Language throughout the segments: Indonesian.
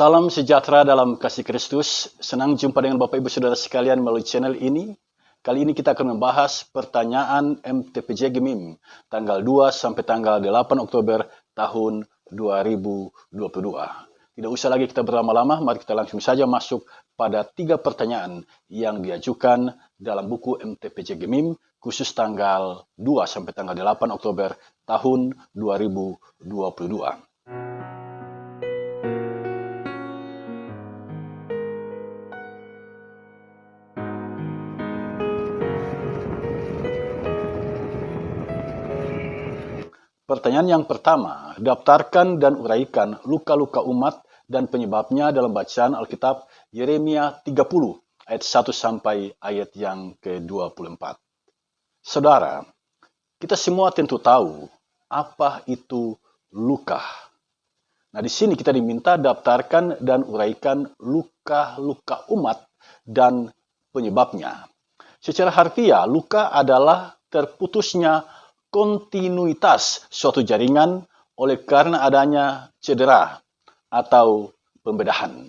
Salam sejahtera dalam kasih Kristus. Senang jumpa dengan Bapak Ibu Saudara sekalian melalui channel ini. Kali ini kita akan membahas pertanyaan MTPJ Gemim tanggal 2 sampai tanggal 8 Oktober tahun 2022. Tidak usah lagi kita berlama-lama, mari kita langsung saja masuk pada 3 pertanyaan yang diajukan dalam buku MTPJ Gemim khusus tanggal 2 sampai tanggal 8 Oktober tahun 2022. Pertanyaan yang pertama, daftarkan dan uraikan luka-luka umat dan penyebabnya dalam bacaan Alkitab Yeremia 30 ayat 1 sampai ayat yang ke-24. Saudara, kita semua tentu tahu apa itu luka. Nah, di sini kita diminta daftarkan dan uraikan luka-luka umat dan penyebabnya. Secara harfiah, luka adalah terputusnya kontinuitas suatu jaringan oleh karena adanya cedera atau pembedahan.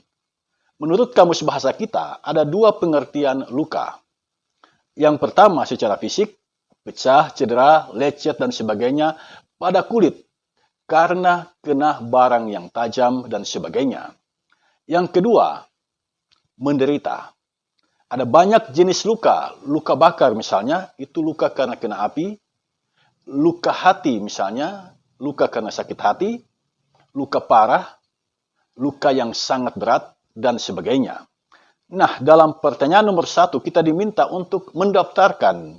Menurut Kamus Bahasa kita, ada 2 pengertian luka. Yang pertama secara fisik, pecah, cedera, lecet, dan sebagainya pada kulit karena kena barang yang tajam dan sebagainya. Yang kedua, menderita. Ada banyak jenis luka. Luka bakar misalnya, itu luka karena kena api. Luka hati misalnya, luka karena sakit hati, luka parah, luka yang sangat berat, dan sebagainya. Nah, dalam pertanyaan nomor 1, kita diminta untuk mendaftarkan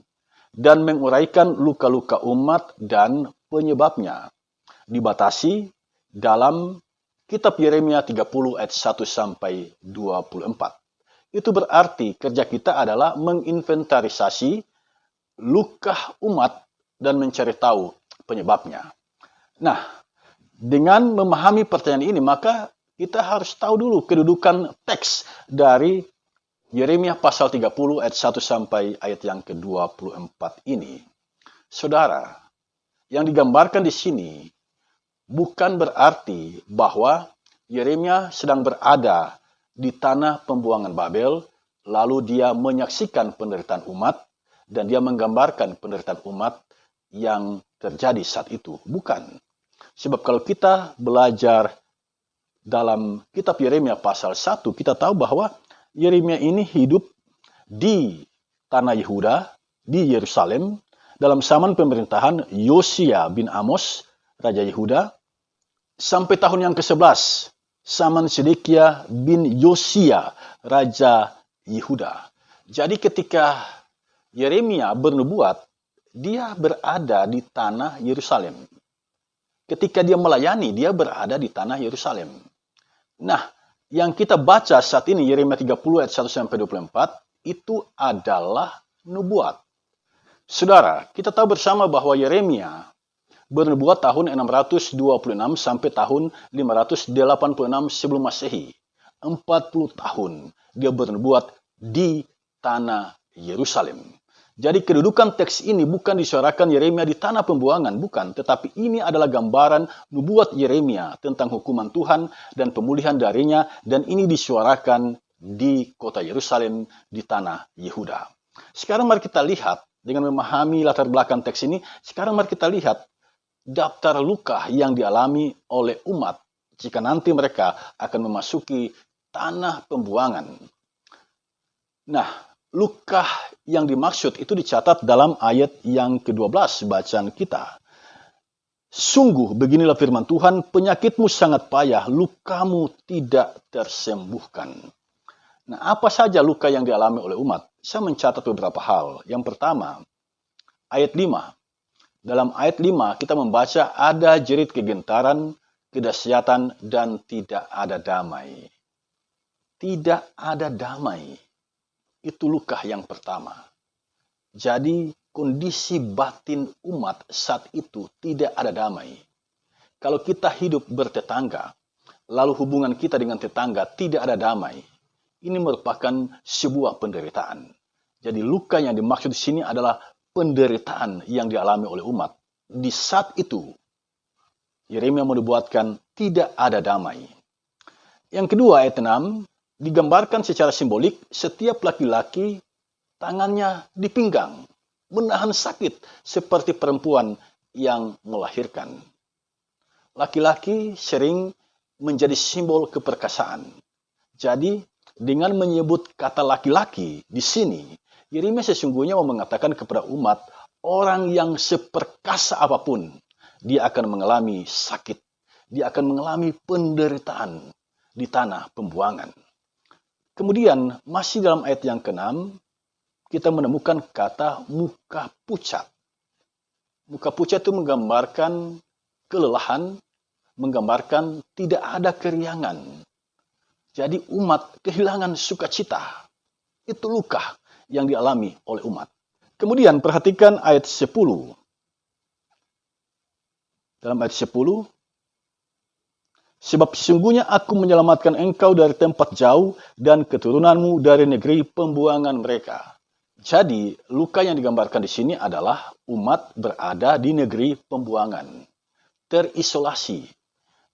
dan menguraikan luka-luka umat dan penyebabnya. Dibatasi dalam kitab Yeremia 30 ayat 1 sampai 24. Itu berarti kerja kita adalah menginventarisasi luka umat dan mencari tahu penyebabnya. Nah, dengan memahami pertanyaan ini, maka kita harus tahu dulu kedudukan teks dari Yeremia pasal 30 ayat 1 sampai ayat yang ke-24 ini. Saudara, yang digambarkan di sini bukan berarti bahwa Yeremia sedang berada di tanah pembuangan Babel, lalu dia menyaksikan penderitaan umat, dan dia menggambarkan penderitaan umat yang terjadi saat itu. Bukan. Sebab kalau kita belajar dalam kitab Yeremia pasal 1, kita tahu bahwa Yeremia ini hidup di tanah Yehuda, di Yerusalem, dalam zaman pemerintahan Yosia bin Amos, Raja Yehuda, sampai tahun yang ke-11, zaman Sedekia bin Yosia, Raja Yehuda. Jadi ketika Yeremia bernubuat, dia berada di tanah Yerusalem. Ketika dia melayani, dia berada di tanah Yerusalem. Nah, yang kita baca saat ini, Yeremia 30 ayat 1 sampai 24, itu adalah nubuat. Saudara, kita tahu bersama bahwa Yeremia bernubuat tahun 626 sampai tahun 586 sebelum Masehi. 40 tahun dia bernubuat di tanah Yerusalem. Jadi kedudukan teks ini bukan disuarakan Yeremia di tanah pembuangan, bukan. Tetapi ini adalah gambaran nubuat Yeremia tentang hukuman Tuhan dan pemulihan darinya. Dan ini disuarakan di kota Yerusalem, di tanah Yehuda. Sekarang mari kita lihat, dengan memahami latar belakang teks ini, sekarang mari kita lihat daftar luka yang dialami oleh umat jika nanti mereka akan memasuki tanah pembuangan. Nah, luka yang dimaksud itu dicatat dalam ayat yang ke-12 bacaan kita. Sungguh beginilah firman Tuhan, penyakitmu sangat payah, lukamu tidak tersembuhkan. Nah, apa saja luka yang dialami oleh umat? Saya mencatat beberapa hal. Yang pertama, ayat 5. Dalam ayat 5 kita membaca ada jerit kegentaran, kedahsyatan, dan tidak ada damai. Tidak ada damai. Itu luka yang pertama. Jadi kondisi batin umat saat itu tidak ada damai. Kalau kita hidup bertetangga, lalu hubungan kita dengan tetangga tidak ada damai, ini merupakan sebuah penderitaan. Jadi luka yang dimaksud di sini adalah penderitaan yang dialami oleh umat. Di saat itu, Yeremia menubuatkan tidak ada damai. Yang kedua, ayat 6, digambarkan secara simbolik setiap laki-laki tangannya di pinggang, menahan sakit seperti perempuan yang melahirkan. Laki-laki sering menjadi simbol keperkasaan. Jadi, dengan menyebut kata laki-laki di sini, Yeremia sesungguhnya mau mengatakan kepada umat, orang yang seperkasa apapun, dia akan mengalami sakit. Dia akan mengalami penderitaan di tanah pembuangan. Kemudian, masih dalam ayat yang ke-6, kita menemukan kata muka pucat. Muka pucat itu menggambarkan kelelahan, menggambarkan tidak ada keriangan. Jadi umat kehilangan sukacita. Itu luka yang dialami oleh umat. Kemudian perhatikan ayat 10. Dalam ayat 10, sebab sesungguhnya aku menyelamatkan engkau dari tempat jauh dan keturunanmu dari negeri pembuangan mereka. Jadi luka yang digambarkan di sini adalah umat berada di negeri pembuangan. Terisolasi.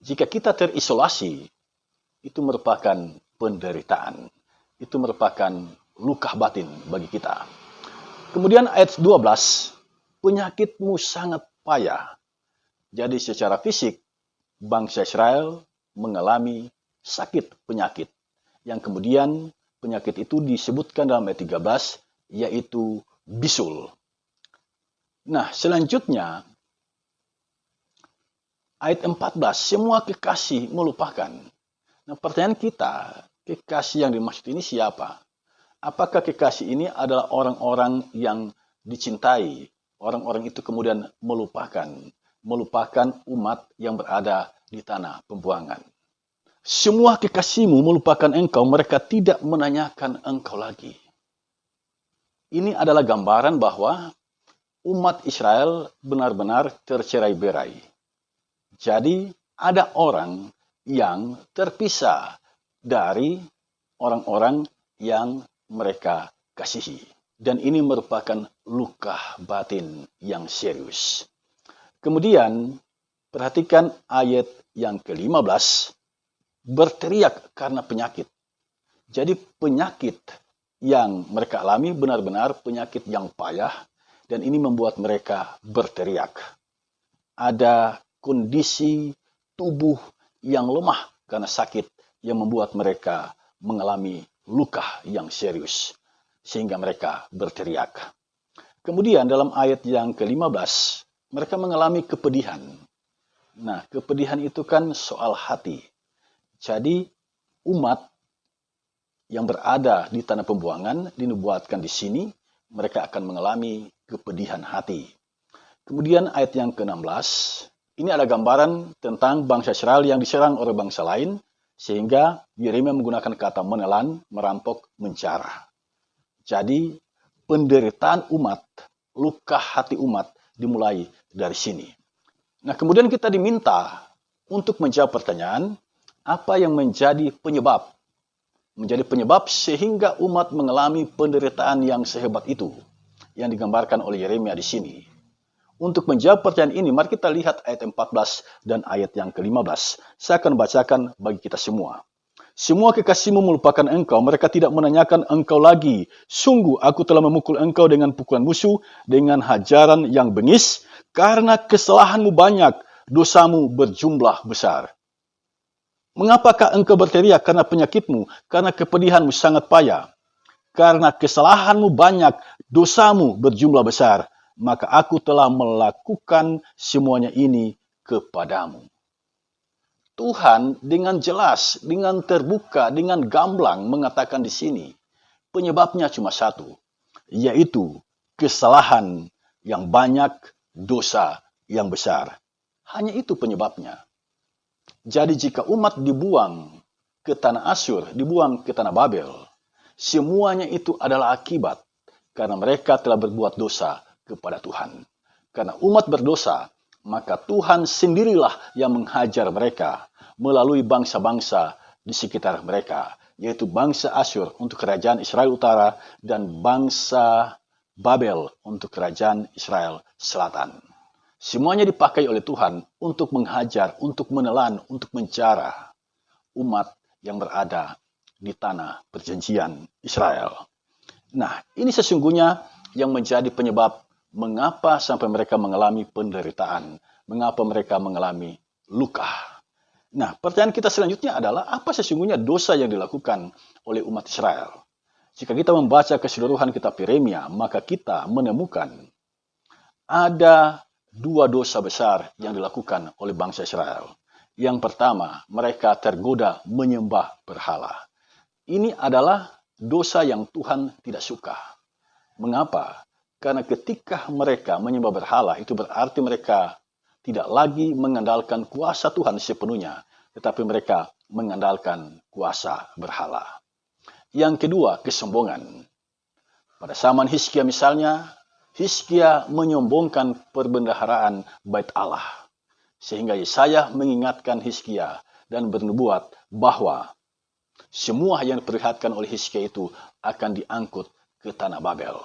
Jika kita terisolasi, itu merupakan penderitaan. Itu merupakan luka batin bagi kita. Kemudian ayat 12, penyakitmu sangat payah. Jadi secara fisik, bangsa Israel mengalami sakit penyakit. Yang kemudian penyakit itu disebutkan dalam ayat 13, yaitu bisul. Nah, selanjutnya, ayat 14, semua kekasih melupakan. Nah, pertanyaan kita, kekasih yang dimaksud ini siapa? Apakah kekasih ini adalah orang-orang yang dicintai? Orang-orang itu kemudian melupakan umat yang berada di tanah pembuangan. Semua kekasihmu melupakan engkau, mereka tidak menanyakan engkau lagi. Ini adalah gambaran bahwa umat Israel benar-benar tercerai-berai. Jadi ada orang yang terpisah dari orang-orang yang mereka kasihi. Dan ini merupakan luka batin yang serius. Kemudian, perhatikan ayat yang ke-15, berteriak karena penyakit. Jadi penyakit yang mereka alami benar-benar penyakit yang payah, dan ini membuat mereka berteriak. Ada kondisi tubuh yang lemah karena sakit yang membuat mereka mengalami luka yang serius, sehingga mereka berteriak. Kemudian dalam ayat yang ke-15, mereka mengalami kepedihan. Nah, kepedihan itu kan soal hati. Jadi, umat yang berada di tanah pembuangan dinubuatkan di sini, mereka akan mengalami kepedihan hati. Kemudian ayat yang ke-16, ini ada gambaran tentang bangsa Israel yang diserang oleh bangsa lain, sehingga Yeremia menggunakan kata menelan, merampok, menjarah. Jadi, penderitaan umat, luka hati umat dimulai dari sini. Nah, kemudian kita diminta untuk menjawab pertanyaan, apa yang menjadi penyebab? Menjadi penyebab sehingga umat mengalami penderitaan yang sehebat itu, yang digambarkan oleh Yeremia di sini. Untuk menjawab pertanyaan ini, mari kita lihat ayat 14 dan ayat yang ke-15. Saya akan bacakan bagi kita semua. Semua kekasihmu melupakan engkau, mereka tidak menanyakan engkau lagi. Sungguh aku telah memukul engkau dengan pukulan musuh, dengan hajaran yang bengis, karena kesalahanmu banyak, dosamu berjumlah besar. Mengapakah engkau berteriak karena penyakitmu, karena kepedihanmu sangat payah? Karena kesalahanmu banyak, dosamu berjumlah besar, maka aku telah melakukan semuanya ini kepadamu. Tuhan dengan jelas, dengan terbuka, dengan gamblang mengatakan di sini, penyebabnya cuma satu, yaitu kesalahan yang banyak, dosa yang besar. Hanya itu penyebabnya. Jadi jika umat dibuang ke tanah Asyur, dibuang ke tanah Babel, semuanya itu adalah akibat karena mereka telah berbuat dosa kepada Tuhan. Karena umat berdosa, maka Tuhan sendirilah yang menghajar mereka melalui bangsa-bangsa di sekitar mereka, yaitu bangsa Asyur untuk kerajaan Israel Utara dan bangsa Babel untuk kerajaan Israel Selatan. Semuanya dipakai oleh Tuhan untuk menghajar, untuk menelan, untuk menjara umat yang berada di tanah perjanjian Israel. Nah, ini sesungguhnya yang menjadi penyebab mengapa sampai mereka mengalami penderitaan, mengapa mereka mengalami luka. Nah, pertanyaan kita selanjutnya adalah apa sesungguhnya dosa yang dilakukan oleh umat Israel? Jika kita membaca keseluruhan kitab Yeremia, maka kita menemukan ada dua dosa besar yang dilakukan oleh bangsa Israel. Yang pertama, mereka tergoda menyembah berhala. Ini adalah dosa yang Tuhan tidak suka. Mengapa? Karena ketika mereka menyembah berhala, itu berarti mereka tidak lagi mengandalkan kuasa Tuhan sepenuhnya, tetapi mereka mengandalkan kuasa berhala. Yang kedua, kesombongan. Pada zaman Hizkia misalnya, Hizkia menyombongkan perbendaharaan bait Allah. Sehingga Yesaya mengingatkan Hizkia dan bernubuat bahwa semua yang diperlihatkan oleh Hizkia itu akan diangkut ke tanah Babel.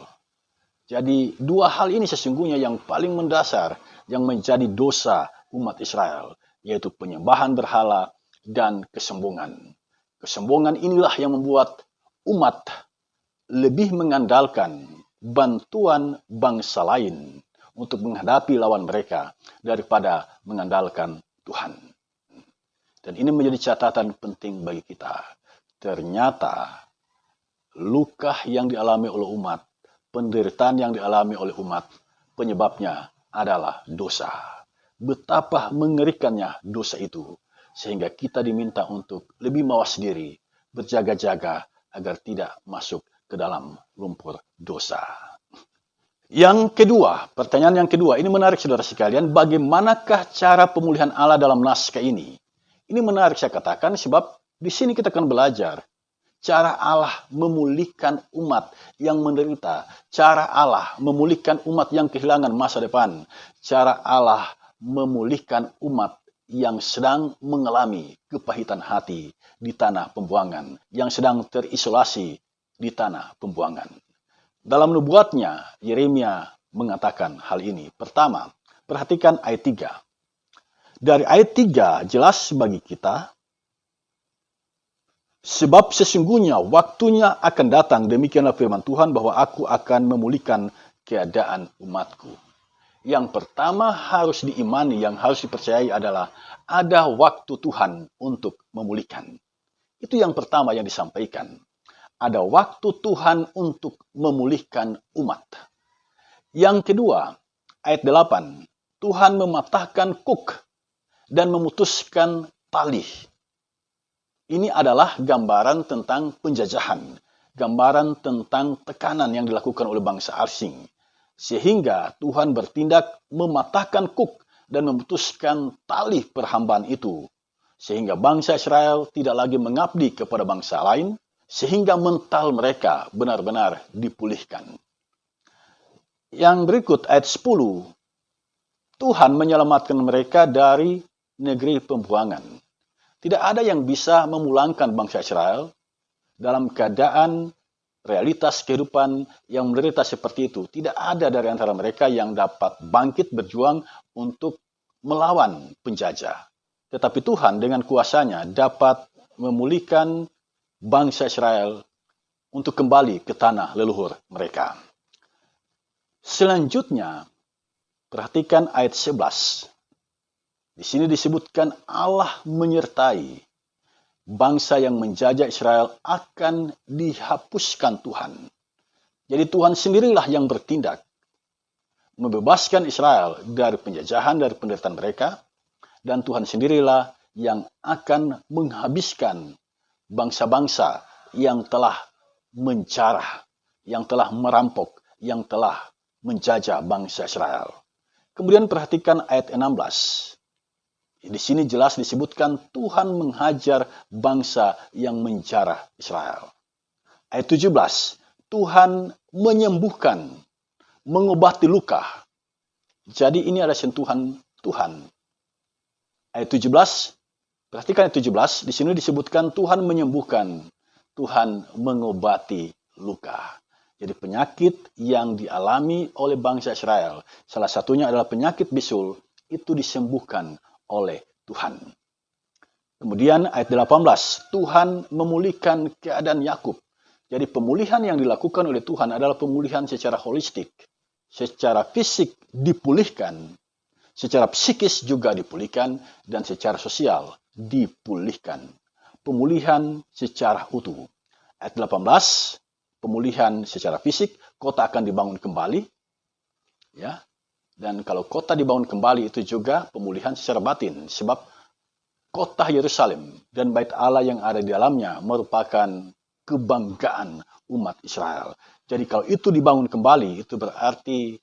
Jadi dua hal ini sesungguhnya yang paling mendasar yang menjadi dosa umat Israel, yaitu penyembahan berhala dan kesombongan. Kesombongan inilah yang membuat umat lebih mengandalkan bantuan bangsa lain untuk menghadapi lawan mereka daripada mengandalkan Tuhan. Dan ini menjadi catatan penting bagi kita. Ternyata luka yang dialami oleh umat, penderitaan yang dialami oleh umat, penyebabnya adalah dosa. Betapa mengerikannya dosa itu, sehingga kita diminta untuk lebih mawas diri, berjaga-jaga agar tidak masuk ke dalam lumpur dosa. Yang kedua, pertanyaan yang kedua, ini menarik saudara sekalian, bagaimanakah cara pemulihan Allah dalam naskah ini? Ini menarik saya katakan sebab di sini kita akan belajar cara Allah memulihkan umat yang menderita, cara Allah memulihkan umat yang kehilangan masa depan, cara Allah memulihkan umat yang sedang mengalami kepahitan hati di tanah pembuangan, yang sedang terisolasi di tanah pembuangan. Dalam nubuatnya, Yeremia mengatakan hal ini. Pertama, perhatikan ayat 3. Dari ayat 3 jelas bagi kita, sebab sesungguhnya waktunya akan datang, demikianlah firman Tuhan, bahwa aku akan memulihkan keadaan umatku. Yang pertama harus diimani, yang harus dipercayai adalah ada waktu Tuhan untuk memulihkan. Itu yang pertama yang disampaikan. Ada waktu Tuhan untuk memulihkan umat. Yang kedua, ayat 8. Tuhan mematahkan kuk dan memutuskan tali. Ini adalah gambaran tentang penjajahan, gambaran tentang tekanan yang dilakukan oleh bangsa asing. Sehingga Tuhan bertindak mematahkan kuk dan memutuskan tali perhambaan itu. Sehingga bangsa Israel tidak lagi mengabdi kepada bangsa lain, sehingga mental mereka benar-benar dipulihkan. Yang berikut ayat 10, Tuhan menyelamatkan mereka dari negeri pembuangan. Tidak ada yang bisa memulangkan bangsa Israel dalam keadaan realitas kehidupan yang menderita seperti itu. Tidak ada dari antara mereka yang dapat bangkit berjuang untuk melawan penjajah. Tetapi Tuhan dengan kuasanya dapat memulihkan bangsa Israel untuk kembali ke tanah leluhur mereka. Selanjutnya, perhatikan ayat 11. Di sini disebutkan Allah menyertai bangsa yang menjajah Israel akan dihapuskan Tuhan. Jadi Tuhan sendirilah yang bertindak membebaskan Israel dari penjajahan, dari penderitaan mereka, dan Tuhan sendirilah yang akan menghabiskan bangsa-bangsa yang telah menjarah, yang telah merampok, yang telah menjajah bangsa Israel. Kemudian perhatikan ayat 16. Di sini jelas disebutkan Tuhan menghajar bangsa yang menjarah Israel. Ayat 17, Tuhan menyembuhkan, mengobati luka. Jadi ini ada sentuhan Tuhan. Ayat 17, perhatikan ayat 17, di sini disebutkan Tuhan menyembuhkan, Tuhan mengobati luka. Jadi penyakit yang dialami oleh bangsa Israel, salah satunya adalah penyakit bisul, itu disembuhkan oleh Tuhan. Kemudian ayat 18, Tuhan memulihkan keadaan Yakub. Jadi pemulihan yang dilakukan oleh Tuhan adalah pemulihan secara holistik. Secara fisik dipulihkan, secara psikis juga dipulihkan, dan secara sosial dipulihkan. Pemulihan secara utuh. Ayat 18, pemulihan secara fisik, kota akan dibangun kembali. Ya, dan kalau kota dibangun kembali itu juga pemulihan secara batin. Sebab kota Yerusalem dan bait Allah yang ada di dalamnya merupakan kebanggaan umat Israel. Jadi kalau itu dibangun kembali, itu berarti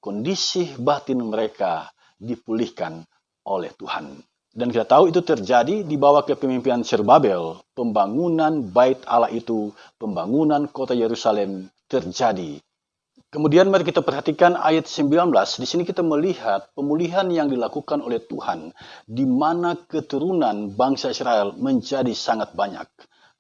kondisi batin mereka dipulihkan oleh Tuhan. Dan kita tahu itu terjadi di bawah kepemimpinan Zerubbabel. Pembangunan bait Allah itu, pembangunan kota Yerusalem terjadi. Kemudian mari kita perhatikan ayat 19. Di sini kita melihat pemulihan yang dilakukan oleh Tuhan, di mana keturunan bangsa Israel menjadi sangat banyak.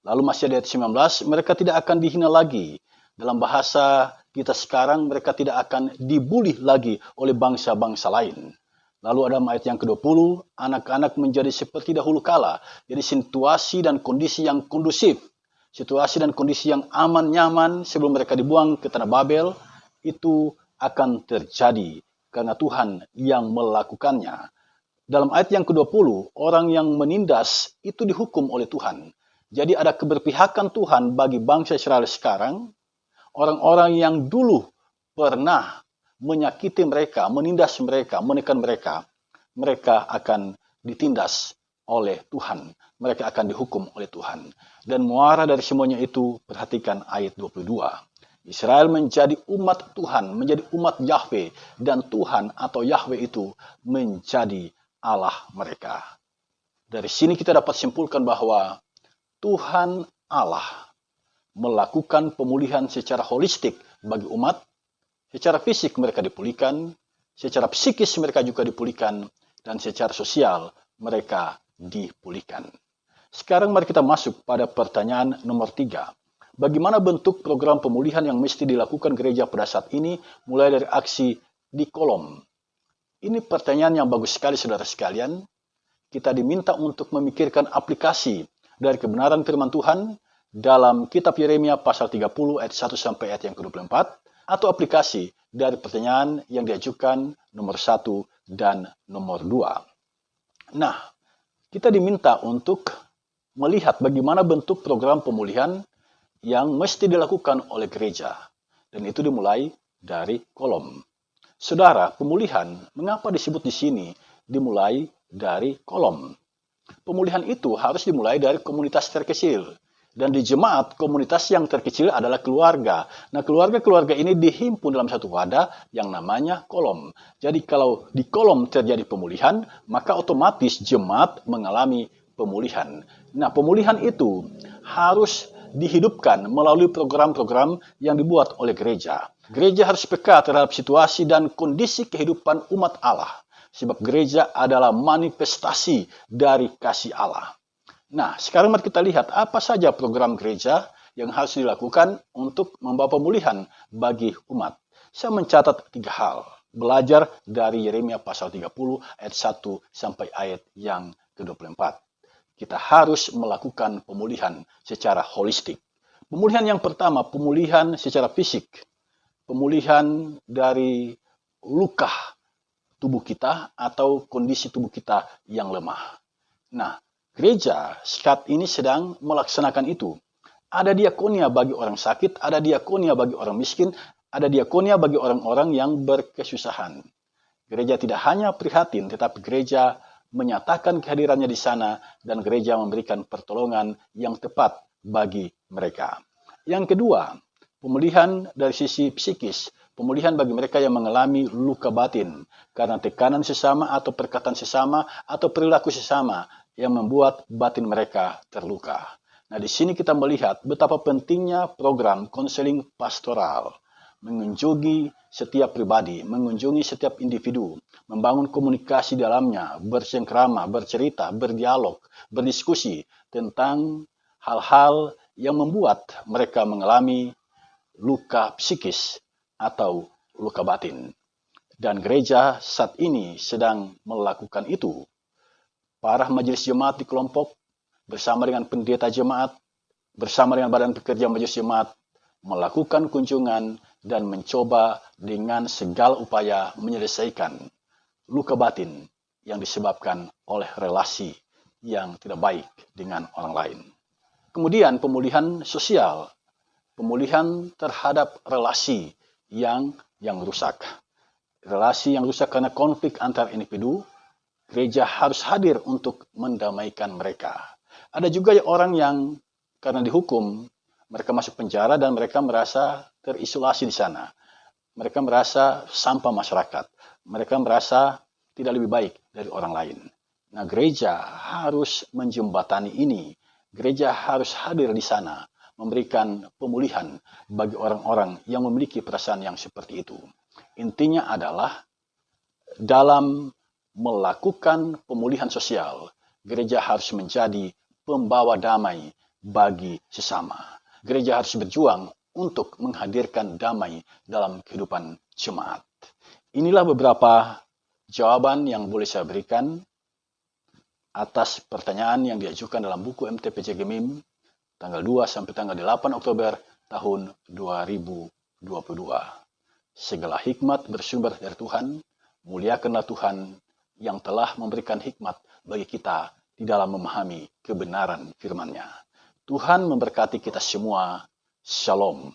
Lalu masih di ayat 19, mereka tidak akan dihina lagi. Dalam bahasa kita sekarang, mereka tidak akan dibuli lagi oleh bangsa-bangsa lain. Lalu ada ayat yang ke-20, anak-anak menjadi seperti dahulu kala. Jadi situasi dan kondisi yang kondusif, situasi dan kondisi yang aman, nyaman sebelum mereka dibuang ke tanah Babel, itu akan terjadi karena Tuhan yang melakukannya. Dalam ayat yang ke-20, orang yang menindas itu dihukum oleh Tuhan. Jadi ada keberpihakan Tuhan bagi bangsa Israel sekarang. Orang-orang yang dulu pernah menyakiti mereka, menindas mereka, menekan mereka, mereka akan ditindas oleh Tuhan. Mereka akan dihukum oleh Tuhan. Dan muara dari semuanya itu, perhatikan ayat 22. Israel menjadi umat Tuhan, menjadi umat Yahweh, dan Tuhan atau Yahweh itu menjadi Allah mereka. Dari sini kita dapat simpulkan bahwa Tuhan Allah melakukan pemulihan secara holistik bagi umat. Secara fisik mereka dipulihkan, secara psikis mereka juga dipulihkan, dan secara sosial mereka dipulihkan. Sekarang mari kita masuk pada pertanyaan nomor 3. Bagaimana bentuk program pemulihan yang mesti dilakukan gereja pada saat ini, mulai dari aksi di kolom? Ini pertanyaan yang bagus sekali, saudara sekalian. Kita diminta untuk memikirkan aplikasi dari kebenaran firman Tuhan dalam kitab Yeremia pasal 30 ayat 1 sampai ayat yang ke-24, atau aplikasi dari pertanyaan yang diajukan nomor 1 dan nomor 2. Nah, kita diminta untuk melihat bagaimana bentuk program pemulihan yang mesti dilakukan oleh gereja. Dan itu dimulai dari kolom. Saudara, pemulihan, mengapa disebut di sini dimulai dari kolom? Pemulihan itu harus dimulai dari komunitas terkecil. Dan di jemaat, komunitas yang terkecil adalah keluarga. Nah, keluarga-keluarga ini dihimpun dalam satu wadah yang namanya kolom. Jadi kalau di kolom terjadi pemulihan, maka otomatis jemaat mengalami pemulihan. Nah, pemulihan itu harus dihidupkan melalui program-program yang dibuat oleh gereja. Gereja harus peka terhadap situasi dan kondisi kehidupan umat Allah. Sebab gereja adalah manifestasi dari kasih Allah. Nah, sekarang mari kita lihat apa saja program gereja yang harus dilakukan untuk membawa pemulihan bagi umat. Saya mencatat 3 hal. Belajar dari Yeremia pasal 30 ayat 1 sampai ayat yang ke-24. Kita harus melakukan pemulihan secara holistik. Pemulihan yang pertama, pemulihan secara fisik. Pemulihan dari luka tubuh kita atau kondisi tubuh kita yang lemah. Nah, gereja saat ini sedang melaksanakan itu. Ada diakonia bagi orang sakit, ada diakonia bagi orang miskin, ada diakonia bagi orang-orang yang berkesusahan. Gereja tidak hanya prihatin, tetapi gereja menyatakan kehadirannya di sana dan gereja memberikan pertolongan yang tepat bagi mereka. Yang kedua, pemulihan dari sisi psikis. Pemulihan bagi mereka yang mengalami luka batin karena tekanan sesama atau perkataan sesama atau perilaku sesama yang membuat batin mereka terluka. Nah, di sini kita melihat betapa pentingnya program konseling pastoral. Mengunjungi setiap pribadi, mengunjungi setiap individu, membangun komunikasi dalamnya, bersengkrama, bercerita, berdialog, berdiskusi tentang hal-hal yang membuat mereka mengalami luka psikis atau luka batin. Dan gereja saat ini sedang melakukan itu. para majelis jemaat di kelompok, bersama dengan pendeta jemaat, bersama dengan badan pekerja majelis jemaat, melakukan kunjungan dan mencoba dengan segala upaya menyelesaikan luka batin yang disebabkan oleh relasi yang tidak baik dengan orang lain. Kemudian pemulihan sosial, pemulihan terhadap relasi yang rusak. Relasi yang rusak karena konflik antar individu, gereja harus hadir untuk mendamaikan mereka. Ada juga orang yang karena dihukum, mereka masuk penjara dan mereka merasa terisolasi di sana. Mereka merasa sampah masyarakat. Mereka merasa tidak lebih baik dari orang lain. Nah, gereja harus menjembatani ini. Gereja harus hadir di sana, memberikan pemulihan bagi orang-orang yang memiliki perasaan yang seperti itu. Intinya adalah dalam melakukan pemulihan sosial, gereja harus menjadi pembawa damai bagi sesama. Gereja harus berjuang untuk menghadirkan damai dalam kehidupan jemaat. Inilah beberapa jawaban yang boleh saya berikan atas pertanyaan yang diajukan dalam buku MTPJ Gemim tanggal 2 sampai tanggal 8 Oktober tahun 2022. Segala hikmat bersumber dari Tuhan, muliakanlah Tuhan yang telah memberikan hikmat bagi kita di dalam memahami kebenaran firman-Nya. Tuhan memberkati kita semua. Shalom.